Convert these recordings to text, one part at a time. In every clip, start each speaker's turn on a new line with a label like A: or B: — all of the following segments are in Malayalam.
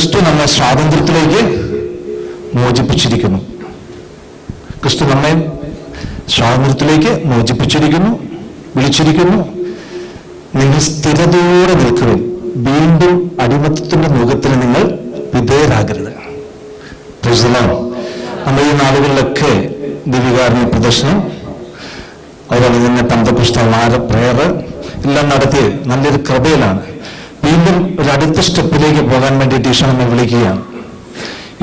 A: ക്രിസ്തു നമ്മെ സ്വാതന്ത്ര്യത്തിലേക്ക് മോചിപ്പിച്ചിരിക്കുന്നു. ക്രിസ്തു നമ്മെ സ്വാതന്ത്ര്യത്തിലേക്ക് മോചിപ്പിച്ചിരിക്കുന്നു, വിളിച്ചിരിക്കുന്നു. നിങ്ങൾ സ്ഥിരതയോടെ നിൽക്കുകയും വീണ്ടും അടിമത്തത്തിന്റെ മുഖത്തിന് നിങ്ങൾ വിധേയരാകരുത്. നമ്മൾ ഈ നാളുകളിലൊക്കെ ദിവികാരുണ്യ പ്രദർശനം, അതുപോലെ തന്നെ പന്തക്കുസ്തവാര പ്രയർ എല്ലാം നടത്തി നല്ലൊരു കൃപയിലാണ്. വീണ്ടും ഒരു അടുത്ത സ്റ്റെപ്പിലേക്ക് പോകാൻ വേണ്ടിയിട്ട് ഈശോ നമ്മെ വിളിക്കുകയാണ്.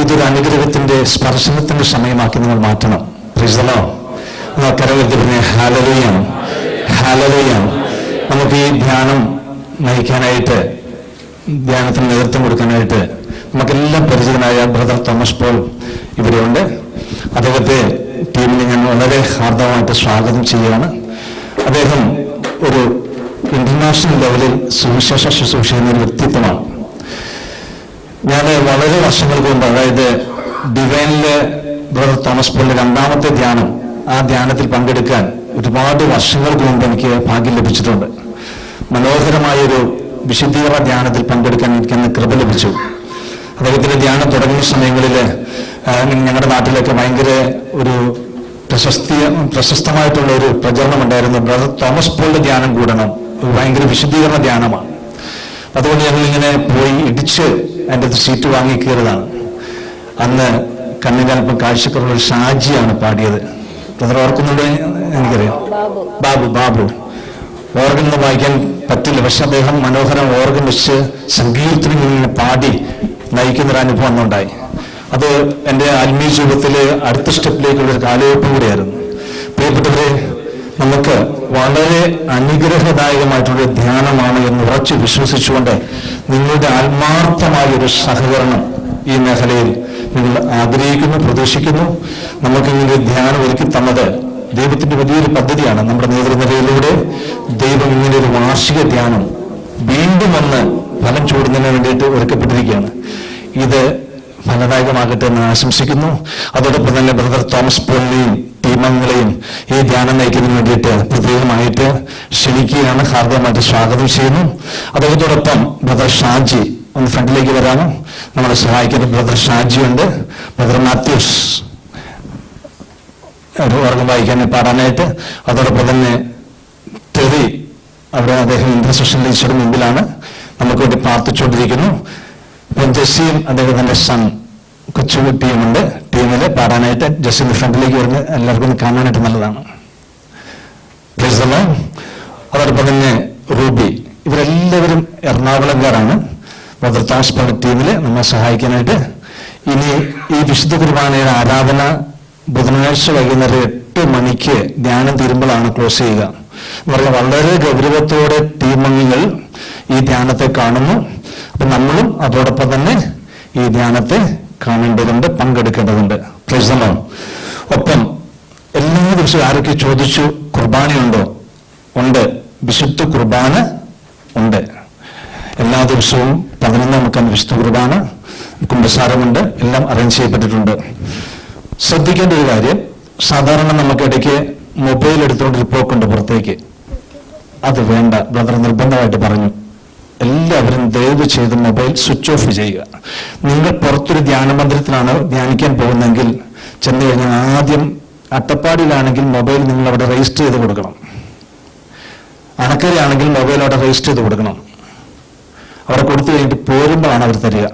A: ഇതൊരു അനുഗ്രഹത്തിന്റെ സ്പർശനത്തിന്റെ സമയമാക്കി നമ്മൾ മാറ്റണം. കരവരുത്തി പറഞ്ഞ ഹല്ലേലൂയ, ഹല്ലേലൂയ. നമുക്ക് ഈ ധ്യാനം നയിക്കാനായിട്ട്, ധ്യാനത്തിന് നേതൃത്വം കൊടുക്കാനായിട്ട് നമുക്കെല്ലാം പരിചിതനായ ബ്രദർ തോമസ് പോൾ ഇവിടെയുണ്ട്. അദ്ദേഹത്തെ ടീമിനെ ഞാൻ വളരെ ഹാർദവമായിട്ട് സ്വാഗതം ചെയ്യുകയാണ്. അദ്ദേഹം ഒരു ഇന്റർനാഷണൽ ലെവലിൽ സുവിശേഷ ശുശ്രൂഷ ചെയ്യുന്ന ഒരു വ്യക്തിത്വമാണ്. ഞാൻ വളരെ വർഷങ്ങൾക്ക് മുമ്പ്, അതായത് ഡിവൈനിലെ ബ്രദർ തോമസ് പോളിന്റെ രണ്ടാമത്തെ ധ്യാനം, ആ ധ്യാനത്തിൽ പങ്കെടുക്കാൻ ഒരുപാട് വർഷങ്ങൾക്ക് മുമ്പ് എനിക്ക് ഭാഗ്യം ലഭിച്ചിട്ടുണ്ട്. മനോഹരമായൊരു വിശുദ്ധീകരണ ധ്യാനത്തിൽ പങ്കെടുക്കാൻ എനിക്ക് കൃപ ലഭിച്ചു. അദ്ദേഹത്തിന്റെ ധ്യാനം തുടങ്ങിയ സമയങ്ങളിൽ ഞങ്ങളുടെ നാട്ടിലൊക്കെ ഭയങ്കര ഒരു പ്രശസ്തമായിട്ടുള്ള ഒരു പ്രചരണം ഉണ്ടായിരുന്നു. ബ്രദർ തോമസ് പോളിന്റെ ധ്യാനം കൂടണം, ഭയങ്കര വിശുദ്ധീകരണ ധ്യാനമാണ്. അതുകൊണ്ട് ഞങ്ങളിങ്ങനെ പോയി ഇടിച്ച് അതിൻ്റെ സീറ്റ് വാങ്ങി കയറിയതാണ്. അന്ന് കണ്ണിനൽപ്പം കാഴ്ചക്കുള്ള ഒരു ഷാജിയാണ് പാടിയത്. ബ്രദർ ഓർക്കുന്നുണ്ട്? എനിക്കറിയാം. ബാബു ഓർഗൻ ഒന്നും വായിക്കാൻ പറ്റില്ല, പക്ഷെ അദ്ദേഹം മനോഹരം ഓർഗൻ വെച്ച് സംഗീതത്തിന് ഇങ്ങനെ പാടി നയിക്കുന്നൊരു അനുഭവം അന്നുണ്ടായി. അത് എൻ്റെ ആത്മീയ ജീവിതത്തിലെ അടുത്ത സ്റ്റെപ്പിലേക്കുള്ളൊരു കാലവെപ്പും കൂടിയായിരുന്നു. പ്രിയപ്പെട്ടവരെ, നമുക്ക് വളരെ അനുഗ്രഹദായകമായിട്ടുള്ളൊരു ധ്യാനമാണ് എന്ന് ഉറച്ചു വിശ്വസിച്ചുകൊണ്ട് നിങ്ങളുടെ ആത്മാർത്ഥമായൊരു സഹകരണം ഈ മേഖലയിൽ നിങ്ങൾ ആഗ്രഹിക്കുന്നു, പ്രതീക്ഷിക്കുന്നു. നമുക്കിങ്ങനെ ധ്യാനം ഒരുക്കി തന്നത് ദൈവത്തിന്റെ വലിയൊരു പദ്ധതിയാണ്. നമ്മുടെ നേതൃനിരയിലൂടെ ദൈവം ഇങ്ങനെ ഒരു വാർഷിക ധ്യാനം വീണ്ടും ഒന്ന് ഫലം ചൂടുന്നതിന് വേണ്ടിയിട്ട് ഒരുക്കപ്പെട്ടിരിക്കുകയാണ്. ഇത് ഫലദായകമാകട്ടെ എന്ന് ആശംസിക്കുന്നു. അതോടൊപ്പം തന്നെ ബ്രദർ തോമസ് പോളിനെയും ടീമംഗങ്ങളെയും ഈ ധ്യാനം നയിക്കുന്നതിന് വേണ്ടിയിട്ട് പ്രത്യേകമായിട്ട് ക്ഷണിക്കുകയാണ്, ഹാർദവമായിട്ട് സ്വാഗതം ചെയ്യുന്നു. അദ്ദേഹത്തോടൊപ്പം ബ്രദർ ഷാജി ഒന്ന് ഫ്രണ്ടിലേക്ക് വരാമോ? നമ്മളെ സഹായിക്കുന്ന ബ്രദർ ഷാജി ഉണ്ട്. ബ്രദർ മാത്യൂസ് ഓർഗൻ വായിക്കാൻ പാടാനായിട്ട്. അതോടൊപ്പം തന്നെ ടെറി, അവിടെ അദ്ദേഹം ഇന്റർസെഷൻ ലീച്ചറുടെ മുമ്പിലാണ്, നമുക്ക് വേണ്ടി പ്രാർത്ഥിച്ചുകൊണ്ടിരിക്കുന്നു. ജെസ്സിയും അദ്ദേഹത്തിന്റെ സൺ കൊച്ചുകുട്ടിയുമുണ്ട് ടീമിൽ പാടാനായിട്ട്. ജെസ്സിന്റെ ഫ്രണ്ടിലേക്ക് വരുന്ന എല്ലാവർക്കും കാണാനായിട്ട് നല്ലതാണ്. അതോടൊപ്പം തന്നെ റൂബി, ഇവരെല്ലാവരും എറണാകുളംകാരാണ്. ബ്രദർ തോമസ് പോൾ ടീമിൽ നമ്മെ സഹായിക്കാനായിട്ട്. ഇനി ഈ വിശുദ്ധ കുർബാനയുടെ ആരാധന ബുധനാഴ്ച വൈകുന്നേരം 8 മണിക്ക് ധ്യാനം തീരുമ്പോഴാണ് ക്ലോസ് ചെയ്യുക എന്ന് പറഞ്ഞാൽ വളരെ ഗൗരവത്തോടെ ടീമംഗങ്ങൾ ഈ ധ്യാനത്തെ കാണുന്നു. അപ്പൊ നമ്മളും അതോടൊപ്പം തന്നെ ഈ ധ്യാനത്തെ കാണേണ്ടതുണ്ട്, പങ്കെടുക്കേണ്ടതുണ്ട്. ഒപ്പം എല്ലാ ദിവസവും ആരൊക്കെ ചോദിച്ചു കുർബാനയുണ്ടോ? ഉണ്ട്, വിശുദ്ധ കുർബാന ഉണ്ട്. എല്ലാ ദിവസവും 11 വിശുദ്ധ കുർബാന, കുമ്പസാരമുണ്ട്, എല്ലാം അറേഞ്ച് ചെയ്യപ്പെട്ടിട്ടുണ്ട്. ശ്രദ്ധിക്കേണ്ട ഒരു കാര്യം, സാധാരണ നമുക്കിടയ്ക്ക് മൊബൈൽ എടുത്തുകൊണ്ടൊരു പോക്കുണ്ട് പുറത്തേക്ക്. അത് വേണ്ട, ബ്രദർ നിർബന്ധമായിട്ട് പറഞ്ഞു. എല്ലാവരും ദയവ് ചെയ്ത് മൊബൈൽ സ്വിച്ച് ഓഫ് ചെയ്യുക. നിങ്ങൾ പുറത്തൊരു ധ്യാന മന്ദിരത്തിലാണ് ധ്യാനിക്കാൻ പോകുന്നതെങ്കിൽ ചെന്ന് കഴിഞ്ഞാൽ ആദ്യം അട്ടപ്പാടിയിലാണെങ്കിൽ മൊബൈൽ നിങ്ങൾ അവിടെ രജിസ്റ്റർ ചെയ്ത് കൊടുക്കണം. അണക്കരയാണെങ്കിൽ മൊബൈൽ അവിടെ രജിസ്റ്റർ ചെയ്ത് കൊടുക്കണം. അവിടെ കൊടുത്തു കഴിഞ്ഞിട്ട് പോരുമ്പോഴാണ് അവർ തരിക.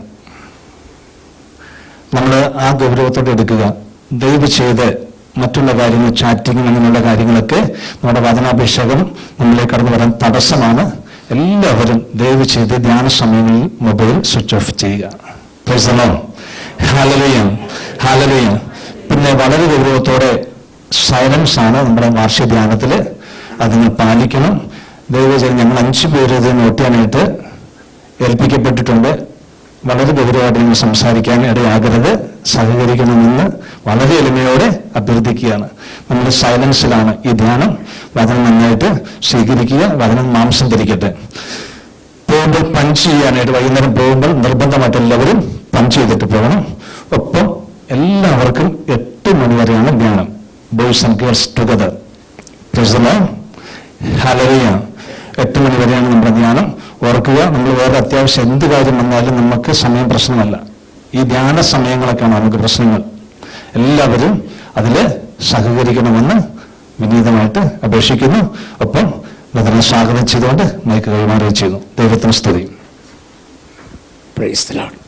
A: നമ്മൾ ആ ഗൗരവത്തോടെ എടുക്കുക. ദയവ് ചെയ്ത് മറ്റുള്ള കാര്യങ്ങൾ, ചാറ്റിങ് അങ്ങനെയുള്ള കാര്യങ്ങളൊക്കെ നമ്മുടെ വചനാഭിഷേകം നമ്മളിലേക്ക് കടന്നു വരാൻ തടസ്സമാണ്. എല്ലാവരും ദയവ് ചെയ്ത് ധ്യാന സമയങ്ങളിൽ മൊബൈൽ സ്വിച്ച് ഓഫ് ചെയ്യുക. Hallelujah, hallelujah. പിന്നെ വളരെ ഗൗരവത്തോടെ സൈലൻസ് ആണ് നമ്മുടെ വാർഷിക ധ്യാനത്തിൽ, അത് നിങ്ങൾ പാലിക്കണം. ദയവ് ചെയ്ത് ഞങ്ങൾ 5 പേര് ഇത് നോട്ട് ചെയ്യാനായിട്ട് ഏൽപ്പിക്കപ്പെട്ടിട്ടുണ്ട്. വളരെ ഗൗരവമായിട്ട് നിങ്ങൾ സംസാരിക്കാൻ ഇടയാകരുത്, സഹകരിക്കണമെന്ന് വളരെ എളിമയോടെ അഭ്യർത്ഥിക്കുകയാണ്. നമ്മൾ സൈലൻസിലാണ് ഈ ധ്യാനം. വചനം നന്നായിട്ട് സ്വീകരിക്കുക, വചനം മാംസം ധരിക്കട്ടെ. പോകുമ്പോൾ പഞ്ച് ചെയ്യാനായിട്ട് വൈകുന്നേരം പോകുമ്പോൾ നിർബന്ധമായിട്ട് എല്ലാവരും പഞ്ച് ചെയ്തിട്ട് പോകണം. ഒപ്പം എല്ലാവർക്കും 8 മണി വരെയാണ് ധ്യാനം. Boys and girls together. Hallelujah. 8 മണി വരെയാണ് നമ്മുടെ ധ്യാനം. ഓർക്കുക, നമ്മൾ വേറെ അത്യാവശ്യം എന്ത് കാര്യം വന്നാലും നമുക്ക് സമയം പ്രശ്നമല്ല. ഈ ധ്യാന സമയങ്ങളൊക്കെയാണ് നമുക്ക് പ്രശ്നങ്ങൾ. എല്ലാവരും അതിൽ സഹകരിക്കണമെന്ന് വിനീതമായിട്ട് അപേക്ഷിക്കുന്നു. ഒപ്പം അതിനെ സ്വാഗതം ചെയ്തുകൊണ്ട് മൈക്ക് കൈമാറുകയും ചെയ്യുന്നു. ദൈവത്തിന് സ്തുതി.
B: Praise the Lord.